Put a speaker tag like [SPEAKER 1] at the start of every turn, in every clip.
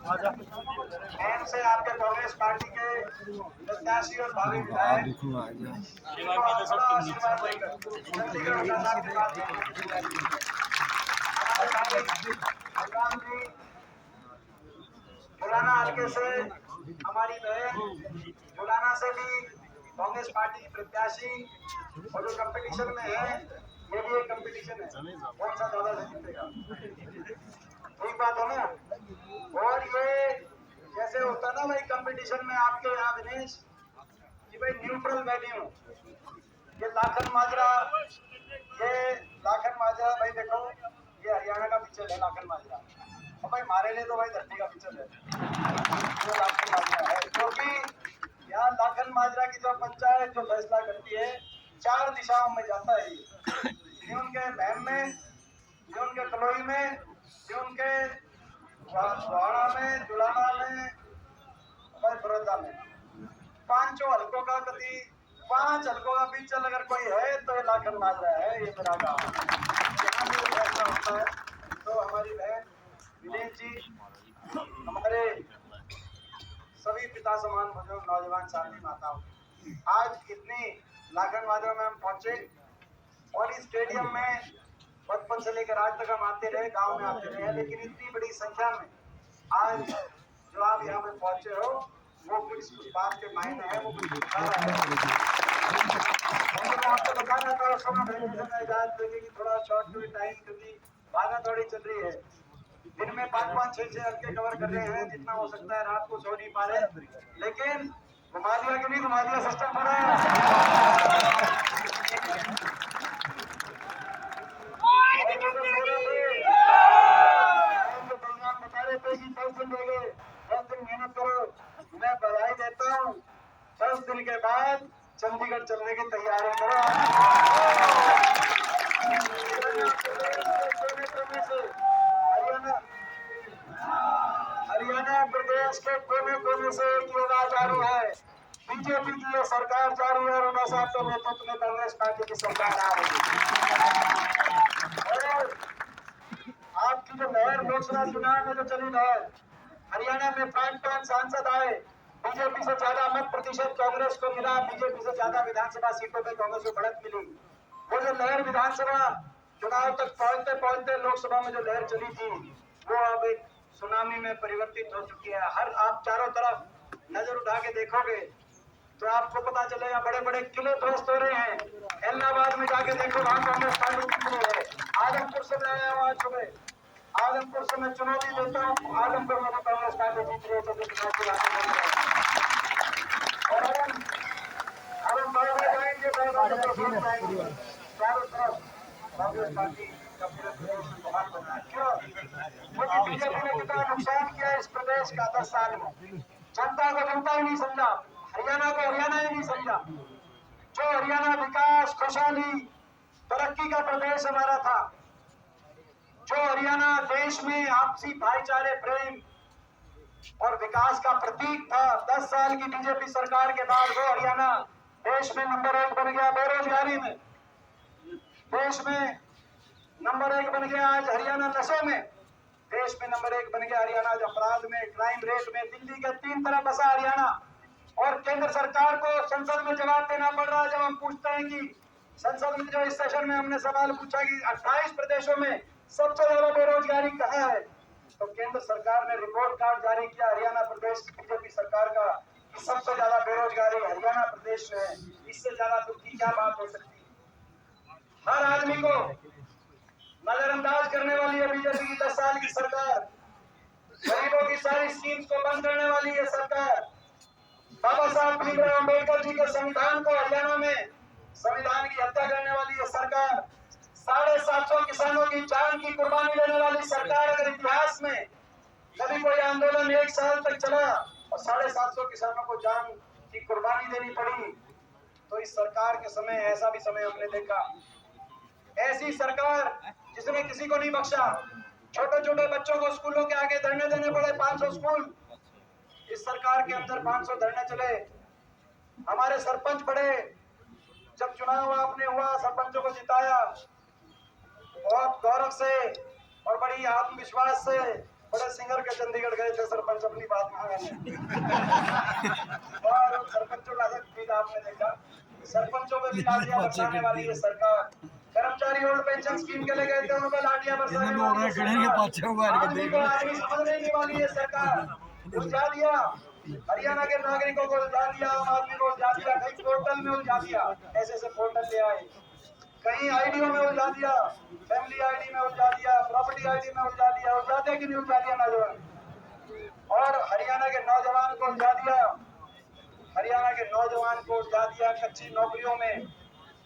[SPEAKER 1] M से आपके Congress party के प्रत्याशी और भावी विधायक आशीर्वाद देकर चंडीगढ़ विधानसभा के बाद बलराम जी बुलाना हल्के से हमारी बहन बुलाना से भी कांग्रेस पार्टी की प्रत्याशी और जो कंपटीशन में है ये भी एक कंपटीशन है, कौन सा ज्यादा से जीतेगा। ठीक बात है ना। और ये जैसे होता ना भाई कंपटीशन में आपके यहाँ दिनेश कि भाई न्यूट्रल वैल्यू ये लाखन माजरा भाई देखो ये हरियाणा का पिक्चर है लाखन माजरा, और भाई हमारे लिए तो भाई धरती का पिक्चर है जो लाखन माजरा है, क्योंकि यहाँ लाखन माजरा की जो पंचायत जो फैसला करती है 4 दिशाओं में जाता है, ये उनके बहन में, ये उनके कलोई में, ये उनके वाड़ा में, जुलाना में और बड़ौदा में, 5 हल्कों का कभी 5 हल्कों का पिक्चर अगर कोई है तो ये लाखन माजरा है, ये मेरा गाँव। यहाँ भी फैसला होता है। तो हमारी बहन विनेश जी हमारे सभी पिता समान बुजुर्ग नौजवान साथी माताओं आज कितनी लाखन माजरा में हम पहुंचे और इस स्टेडियम में बचपन से लेकर आज तक हम आते रहे, गांव में आते रहे, लेकिन इतनी बड़ी संख्या में आज जो आप यहाँ पे पहुंचे हो वो कुछ बात के मायने है, वो कुछ दिखा रहा है। आपको बताना था इजाजत देंगे कि थोड़ा शॉर्ट टाइम क्योंकि भागा दौड़ी चल रही है, दिन में 5-5, 6-6 हल्के कवर कर रहे हैं, जितना हो सकता है रात को सो नहीं पा रहे, लेकिन घुमा दिया कि नहीं घुमा दिया सिस्टम पूरा। बता रहे थे कि 10 दिन लगे, 10 दिन मेहनत करो, मैं बधाई देता हूँ। 10 दिन के बाद चंडीगढ़ चलने की तैयारी करो। हरियाणा प्रदेश के कोने कोने से एक आवाज आ रही है, बीजेपी की ये सरकार जा रही है और उन्हें साहब के नेतृत्व में कांग्रेस पार्टी की सरकार आ रही है। और आपकी जो लहर लोकसभा चुनाव में जो चली लहर, हरियाणा में 5 सांसद आए, बीजेपी से ज्यादा मत प्रतिशत कांग्रेस को मिला, बीजेपी से ज्यादा विधानसभा सीटों पर कांग्रेस को बढ़त मिली। वो जो लहर विधानसभा चुनाव तक पहुंचते पहुंचते लोकसभा में जो लहर चली थी वो अब एक सुनामी में परिवर्तित हो चुकी है। हर आप चारों तरफ नजर उठा के देखोगे तो आपको पता चलेगा बड़े बड़े किले ध्वस्त हो रहे हैं। इलाहाबाद में जाके देखो वहां कांग्रेस पार्टी कितनी है। आजमपुर से मैं आया हूँ आज सुबह, आजमपुर से मैं चुनौती देता हूँ, आजमपुर में तो कांग्रेस पार्टी जीत रही है। और हम बढ़ते जाएंगे चारों तरफ कांग्रेस पार्टी का पूरे प्रदेश में बहाल बना है। क्यों? क्योंकि बीजेपी ने कितना नुकसान किया इस प्रदेश का 10 साल में, जनता को जनता ही नहीं समझा, हरियाणा को हरियाणा ही नहीं समझा। जो हरियाणा विकास, खुशहाली, तरक्की का प्रदेश हमारा था, जो हरियाणा देश में आपसी भाईचारे, प्रेम और विकास का प्रतीक था, 10 साल की बीजेपी सरकार के बाद वो हरियाणा देश में नंबर 1 बन गया बेरोजगारी में, देश में नंबर 1 बन गया आज हरियाणा नशे में, देश में नंबर 1 बन गया हरियाणा अपराध में, क्राइम रेट में, दिल्ली के 3 तरफ बसा हरियाणा। और केंद्र सरकार को संसद में जवाब देना पड़ रहा है जब हम पूछते हैं कि संसद में जो इस सेशन में हमने सवाल पूछा कि 28 प्रदेशों में सबसे ज्यादा बेरोजगारी कहाँ है, तो केंद्र सरकार ने रिपोर्ट कार्ड जारी किया हरियाणा प्रदेश की बीजेपी सरकार का कि सबसे ज्यादा बेरोजगारी हरियाणा प्रदेश में है। इससे ज्यादा दुख की क्या बात हो सकती है। हर आदमी को नजरअंदाज करने वाली है बीजेपी की 10 साल की सरकार, गरीबों की सारी स्कीम्स को बंद करने वाली है सरकार, बाबा साहब भीमराव अम्बेडकर जी के संविधान को हरियाणा में संविधान की हत्या करने वाली है सरकार, 750 किसानों की जान की कुर्बानी देने वाली सरकार। अगर इतिहास में कभी कोई आंदोलन 1 साल तक चला और 750 किसानों को जान की कुर्बानी देनी पड़ी तो इस सरकार के समय ऐसा भी समय हमने देखा। ऐसी सरकार जिसने किसी को नहीं बख्शा, छोटे छोटे बच्चों को स्कूलों के आगे धरने देने पड़े, 500 स्कूल इस सरकार के अंदर 500 धरने चले। हमारे सरपंच बड़े, जब चुनाव आपने हुआ सरपंचों को जिताया बहुत गौरव से और बड़ी आत्मविश्वास से बड़े सिंगर के चंडीगढ़ गए थे सरपंच अपनी बात मांगने और सरपंचों का चीज आपने देखा, सरपंचों पे भी लाठियां बरसाने वाली है सरकार। कर्मचारी ओल्ड पेंशन स्कीम के लिए गए थे, उन पर लाठियां बरसाने वाली है सरकार। आदमी को आदमी समझने नहीं वाली है सरकार। उलझा दिया हरियाणा के नागरिकों को, उलझा दिया आम आदमी को, उलझा दिया, कहीं पोर्टल में उलझा दिया, ऐसे ऐसे पोर्टल ले आए, कहीं आईडीओ में उलझा दिया, फैमिली आईडी में उलझा दिया, प्रॉपर्टी आईडी में उलझा दिया, उलझा दिया कि नहीं उलझा दिया नौजवान। और हरियाणा के नौजवान को उलझा दिया, हरियाणा के नौजवान को उलझा दिया कच्ची नौकरियों में।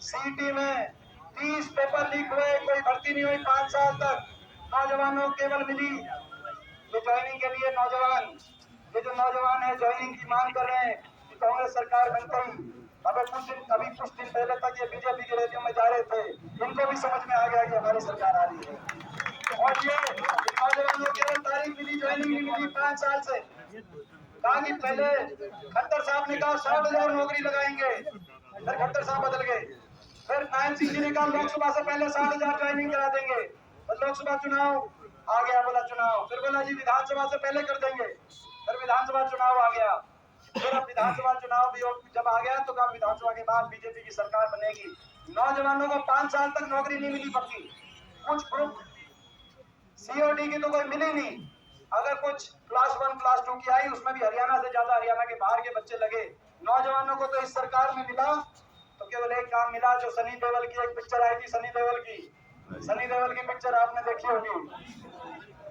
[SPEAKER 1] सीटी में 30 पेपर लीक हुए, कोई भर्ती नहीं हुई 5 साल तक। नौजवानों केवल मिली ये ज्वाइनिंग के लिए नौजवान, ये जो नौजवान है ज्वाइनिंग की मांग कर रहे हैं कि कांग्रेस सरकार बन गई। अभी कुछ दिन पहले तक ये बीजेपी के रैलियों में जा रहे थे, इनको भी समझ में आ गया कि हमारी सरकार आ रही है। और ये नौजवानों केवल तारीख मिली, ज्वाइनिंग नहीं मिली 5 साल से। कहा कि पहले खट्टर साहब ने कहा 60,000 नौकरी लगाएंगे, फिर खट्टर साहब बदल गए। फिर नायब सिंह जी ने कहा लोकसभा से पहले 60,000 ज्वाइनिंग करा देंगे, और लोकसभा चुनाव आ गया, बोला चुनाव, फिर बोला जी विधानसभा से पहले कर देंगे, फिर विधानसभा चुनाव आ गया। फिर अब विधानसभा चुनाव भी जब आ गया तो कहा विधानसभा के बाद बीजेपी की सरकार बनेगी। नौजवानों को 5 साल तक नौकरी नहीं मिली पक्की, कुछ ग्रुप सीओडी की तो कोई मिली नहीं। अगर कुछ क्लास 1 क्लास 2 की आई, उसमें भी हरियाणा से ज्यादा हरियाणा के बाहर के बच्चे लगे। नौजवानों को तो इस सरकार में मिला तो केवल एक काम मिला, जो सनी देओल की एक पिक्चर आई थी, सनी देओल की पिक्चर आपने देखी होगी।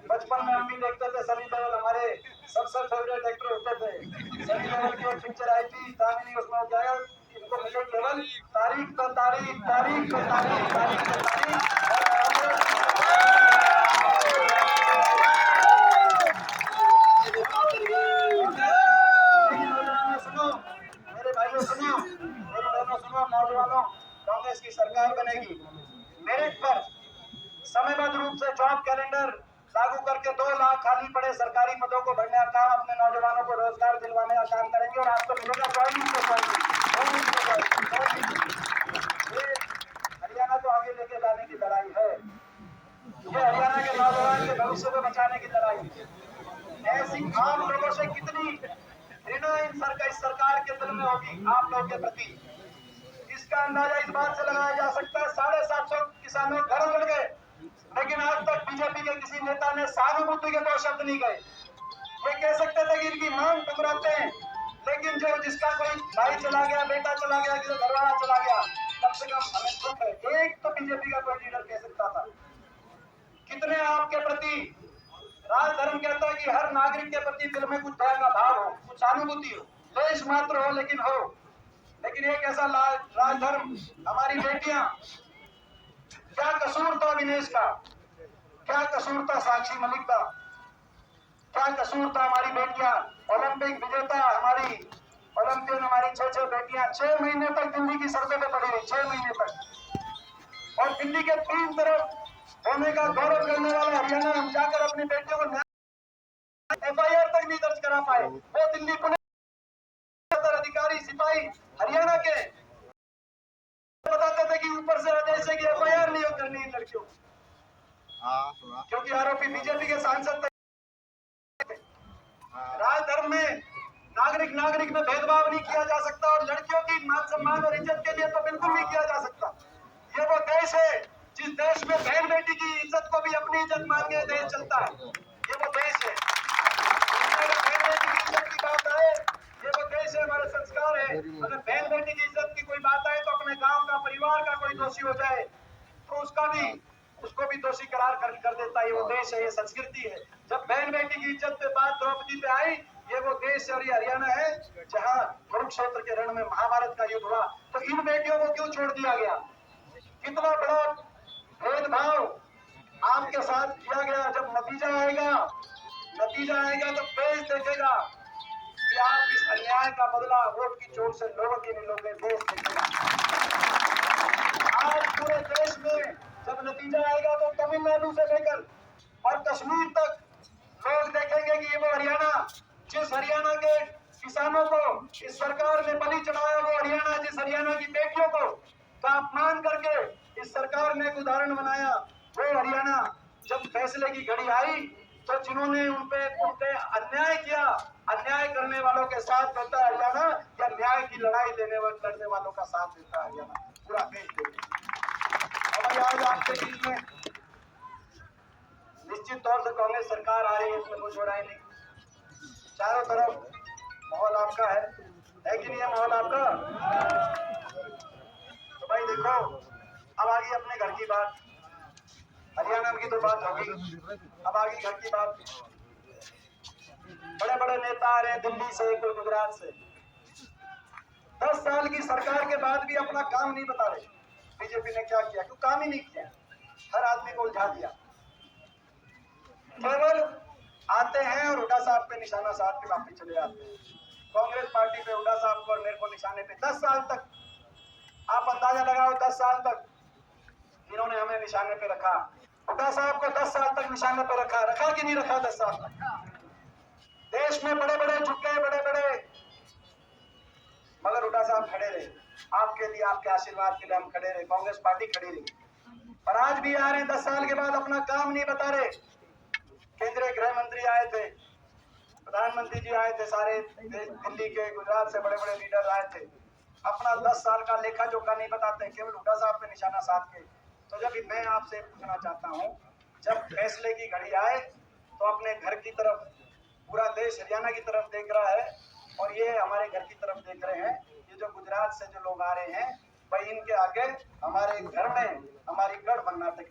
[SPEAKER 1] बचपन में हम भी देखते थे, सनी देओल हमारे सबसे फेवरेट एक्टर होते थे। सनी देओल की एक पिक्चर आई थी दामिनी, उसमें हो जाएगा इनको मिले केवल तारीख पे तारीख, तारीख पे तारीख, तारीख पे तारीख। सुनो मेरे भाइयों, सुनो मेरी बहनों, सुनो नौजवानों, कांग्रेस की सरकार बनेगी। मेरिट पर समयबद्ध रूप से जॉब कैलेंडर लागू करके 2 लाख खाली पड़े सरकारी पदों को भरने का काम, अपने नौजवानों को रोजगार दिलवाने का काम करेंगे। और आपको मिलेगा ज्वाइनिंग को ये हरियाणा को आगे लेके जाने की लड़ाई है, ये हरियाणा के नौजवान के भविष्य को बचाने की लड़ाई है। ऐसी आम लोगों से कितनी घृणा इस सरकार के दिल में होगी आप लोगों के प्रति, इसका अंदाजा इस बात से लगाया जा सकता है। 750 किसानों घर उजड़ गए, लेकिन आज तक बीजेपी के किसी नेता ने सहानुभूति के 2 शब्द नहीं कहे। ये कह सकते थे कि इनकी मांग टकराते हैं, लेकिन जो जिसका कोई भाई चला गया, बेटा चला गया, किसी घरवाला चला गया, कम से कम हमें दुख है। एक तो बीजेपी का कोई लीडर कह सकता था। कितने आपके प्रति राजधर्म कहता है कि हर नागरिक के प्रति दिल में कुछ दया का भाव हो, कुछ सहानुभूति हो, देश मात्र हो, लेकिन एक ऐसा राजधर्म, हमारी बेटियां, क्या कसूर था विनेश का, क्या कसूर था साक्षी मलिक का, क्या कसूर था हमारी बेटियां ओलंपिक विजेता, हमारी ओलंपियन, हमारी 6 बेटियां 6 महीने तक दिल्ली की सड़कों पे पड़ी रही, 6 महीने तक। और दिल्ली के 3 तरफ होने का गौरव करने वाला हरियाणा, हम जाकर अपनी बेटियों को FIR तक नहीं दर्ज करा पाए। वो दिल्ली पुलिस अधिकारी सिपाही हरियाणा के बताते थे कि ऊपर से आदेश है कि FIR नहीं करनी इन लड़कियों, क्योंकि आरोपी बीजेपी के सांसद थे। राजधर्म में नागरिक में भेदभाव नहीं किया जा सकता, और लड़कियों की मान सम्मान और इज्जत के लिए तो बिल्कुल नहीं किया जा सकता। ये वो देश है जिस देश में बहन बेटी की इज्जत को भी अपनी इज्जत मान के देश चलता है। ये वो देश है, बहन बेटी की इज्जत की बात आए, ये वो देश है, हमारे संस्कार है। अगर बहन बेटी की इज्जत की कोई बात आए तो अपने गांव का, परिवार का कोई दोषी हो जाए तो उसको भी दोषी करार कर देता है। ये वो देश है, ये संस्कृति है। जब बहन बेटी की इज्जत पे बात द्रौपदी पे आई, ये वो देश और ये हरियाणा है जहाँ कुरुक्षेत्र के रण में महाभारत का युद्ध हुआ। तो इन बेटियों को क्यों छोड़ दिया गया? कितना बड़ा भेदभाव आपके साथ किया गया। जब नतीजा आएगा तो देश देखेगा कि आप इस अन्याय का बदला वोट की चोट से लोगों के नहीं लोगे, देश देखेगा। आज पूरे देश में जब नतीजा आएगा तो तमिलनाडु से लेकर और कश्मीर तक लोग देखेंगे कि ये वो हरियाणा, जिस हरियाणा के किसानों को इस सरकार ने बलि चढ़ाया, वो हरियाणा, जिस हरियाणा की बेटियों को का अपमान करके इस सरकार ने एक उदाहरण बनाया, वो हरियाणा। जब फैसले की घड़ी आई तो जिन्होंने उनपे अन्याय किया, अन्याय करने वालों के साथ देता है हरियाणा, या न्याय की लड़ाई लड़ने वालों का साथ देता है हरियाणा? पूरा देश देता। और आज आपके बीच में निश्चित तौर से कांग्रेस सरकार आ रही है, इसमें कोई जोड़ाई नहीं। चारों तरफ माहौल आपका है कि नहीं है? माहौल आपका। तो भाई देखो, अब आ गई अपने घर की बात। हरियाणा की तो बात होगी, अब आ गई घर की बात। बड़े बड़े नेता आ रहे हैं दिल्ली से, कोई गुजरात से। 10 साल की सरकार के बाद भी अपना काम नहीं बता रहे बीजेपी ने क्या किया, क्यों काम ही नहीं किया। हर आदमी को उलझा दिया, केवल आते हैं और हुड्डा साहब पे निशाना साध के वापस चले जाते हैं। कांग्रेस पार्टी पे हुड्डा साहब को और मेरे को निशाने पे 10 साल तक, आप अंदाजा लगाओ 10 साल तक इन्होंने हमें निशाने पे रखा। हुड्डा साहब को 10 साल तक निशाने पे रखा कि नहीं रखा? 10 साल तक देश में बड़े बड़े झुके, बड़े बड़े, मगर हुड्डा साहब खड़े रहे आपके लिए, आपके आशीर्वाद के लिए हम खड़े रहे, कांग्रेस पार्टी खड़ी रही। और आज भी आ रहे हैं 10 साल के बाद, अपना काम नहीं बता रहे। केंद्रीय गृह मंत्री आए थे, प्रधानमंत्री जी आए थे, सारे दिल्ली के, गुजरात से बड़े बड़े लीडर आए थे, अपना 10 साल का लेखा जोखा नहीं बताते, केवल हुड्डा साहब पे निशाना साध के। तो जब मैं आपसे पूछना चाहता हूँ, जब फैसले की घड़ी आए तो अपने घर की तरफ, पूरा देश हरियाणा की तरफ देख रहा है और ये हमारे घर की तरफ देख रहे हैं। ये जो गुजरात से जो लोग आ रहे हैं, भाई इनके आगे हमारे घर में हमारी गढ़ बनना तक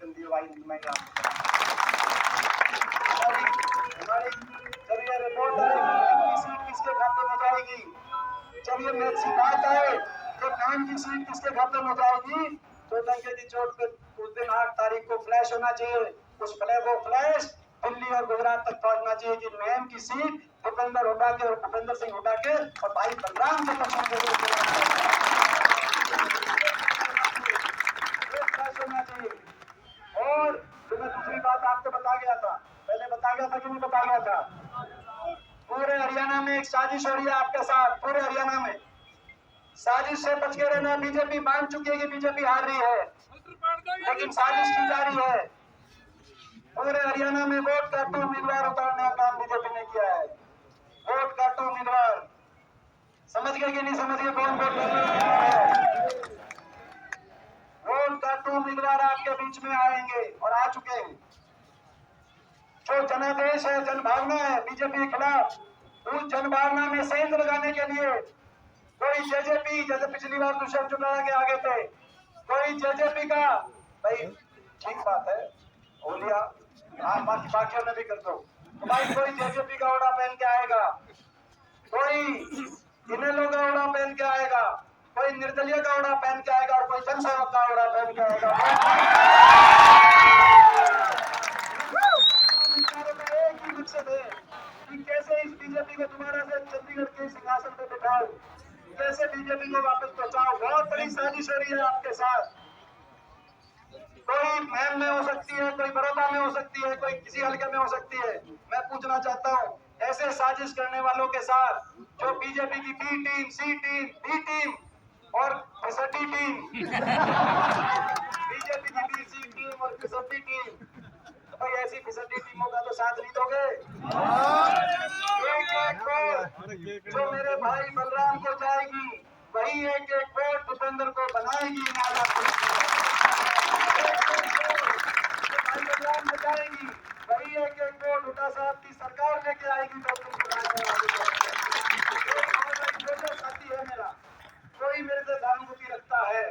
[SPEAKER 1] हमारी जब ये रिपोर्ट आएगी सीट किसके खाते में जाएगी, जब ये बात आए तो नाम की सीट किसके खाते में जाएगी, तो डंके की चोट पे उस दिन 8 तारीख को फ्लैश होना चाहिए। उस वो फ्लैश दिल्ली और गुजरात तक पहुंचना चाहिए कि मैम की सीट भूपेंद्र हुड्डा के और भूपेंद्र सिंह हुड्डा के और भाई बलराम के पक्ष में होना चाहिए। और जो मैं दूसरी बात आपको बता गया था, पहले बता गया था कि नहीं बता गया था, पूरे हरियाणा में एक साजिश हो रही है आपके साथ। पूरे हरियाणा में साजिश से बच के रहना। बीजेपी मान चुकी है कि बीजेपी हार रही है, लेकिन साजिश की जा रही है। पूरे हरियाणा में वोट काटो उम्मीदवार उतारने का काम बीजेपी ने किया है। वोट काटो उम्मीदवार, समझ गए कि नहीं समझ गए? कौन वोट काटो? वोट काटो उम्मीदवार आपके बीच में आएंगे और आ चुके हैं। जो जनादेश है, जनभावना है बीजेपी के खिलाफ, उस जनभावना में सेंध लगाने के लिए कोई जेजेपी, जैसे पिछली बार दुष्यंत चौटाला के आगे थे, कोई जेजेपी का, भाई ठीक बात है हो लिया, बाकियों ने भी कर दो, तो भाई कोई जेजेपी का ओढ़ा पहन के आएगा, कोई इनेलो का ओढ़ा पहन के आएगा, कोई निर्दलीय का ओढ़ा पहन के आएगा और कोई जनसेवक का ओढ़ा पहन के आएगा। एक ही मकसद है कि कैसे इस बीजेपी को दोबारा से चंडीगढ़ के सिंहासन पर बिठाओ, कैसे बीजेपी को वापस पहुंचाओ। बहुत बड़ी साजिश हो रही है आपके साथ। कोई महम में हो सकती है, कोई बड़ौदा में हो सकती है, कोई किसी हल्के में हो सकती है। मैं पूछना चाहता हूँ, ऐसे साजिश करने वालों के साथ जो बीजेपी की बी टीम, सी टीम, बी टीम और फिसड्डी टीम, बीजेपी की बी, सी टीम और फिसड्डी टीम, तो भाई ऐसी फिसड्डी टीमों का तो साथ नहीं दोगे। एक एक वोट जो मेरे भाई बलराम को जाएगी, वही एक एक वोट भूपेंद्र को बनाएगी। जाएगी वही एक एक वोट हुड्डा साहब की सरकार लेके आएगी। साथी है मेरा, कोई मेरे से सहानुभूति रखता है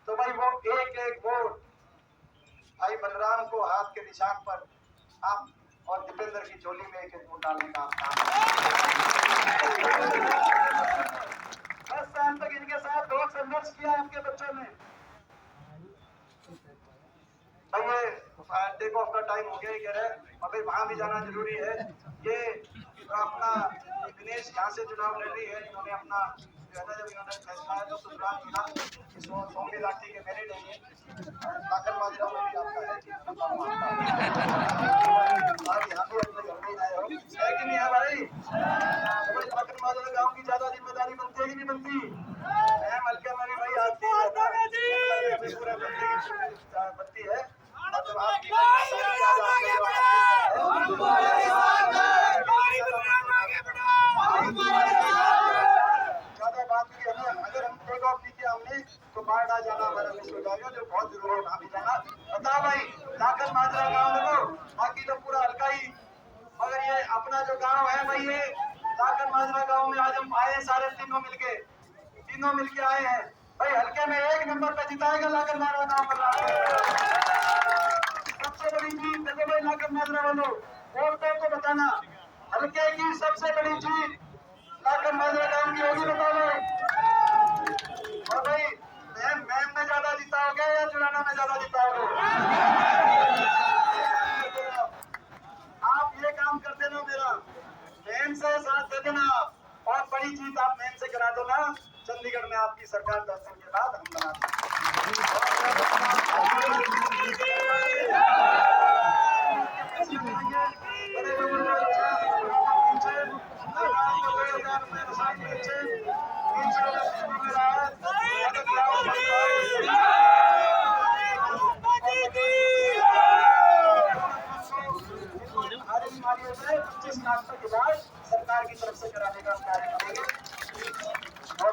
[SPEAKER 1] तो भाई वो एक एक वोट भाई बलराम को हाथ के निशान पर आप और दीपेंद्र की झोली में एक एक वोट डालने का काम। 10 साल तक इनके साथ बहुत संघर्ष किया आपके बच्चों ने। टेक ऑफ का टाइम हो गया, कह रहे अभी वहां भी जाना जरूरी है। ये अपना दिनेश यहाँ से चुनाव लड़ रही है, इन्होंने अपना जब इन्होंने फैसला है तो ससुराल जिला सोमी लाठी के मेरे नहीं है, दाखिल माजरा में भी आपका है यहाँ भी अपने घर में ही आए हो, है कि नहीं है भाई? दाखिल माजरा गाँव की ज्यादा जिम्मेदारी बनती है कि नहीं बनती? हल्के हमारी भाई आती है, बनती है। बाढ़ आ जाना हमारा मिस हो जाएगा, जो बहुत जरूरी है वहाँ भी जाना। बताओ भाई, लाखन माजरा गाँव देखो, बाकी तो पूरा हल्का ही, मगर ये अपना जो गांव है भाई, ये लाखन माजरा गांव में आज हम आए सारे तीनों मिलके आए हैं भाई। हल्के में 1 नंबर पे जिताएगा लाखन माजरा गांव का। सबसे बड़ी जीत देखो भाई, लाखन माजरा वालों वोटों को बताना, हल्के की सबसे बड़ी जीत लाखन माजरा गांव की होगी, बताओ भाई। और भाई मैम में ज्यादा जिताओगे या चुनाना में ज्यादा जिताओगे? आप ये काम कर देना, मेरा मैम से साथ दे देना आप, और बड़ी जीत आप मैम से करा दो ना। चंडीगढ़ में आपकी सरकार 10 दिन के बाद हम बनाते बीमारियों से 25 लाख तक इलाज सरकार की तरफ से कराने का कार्य करेंगे। और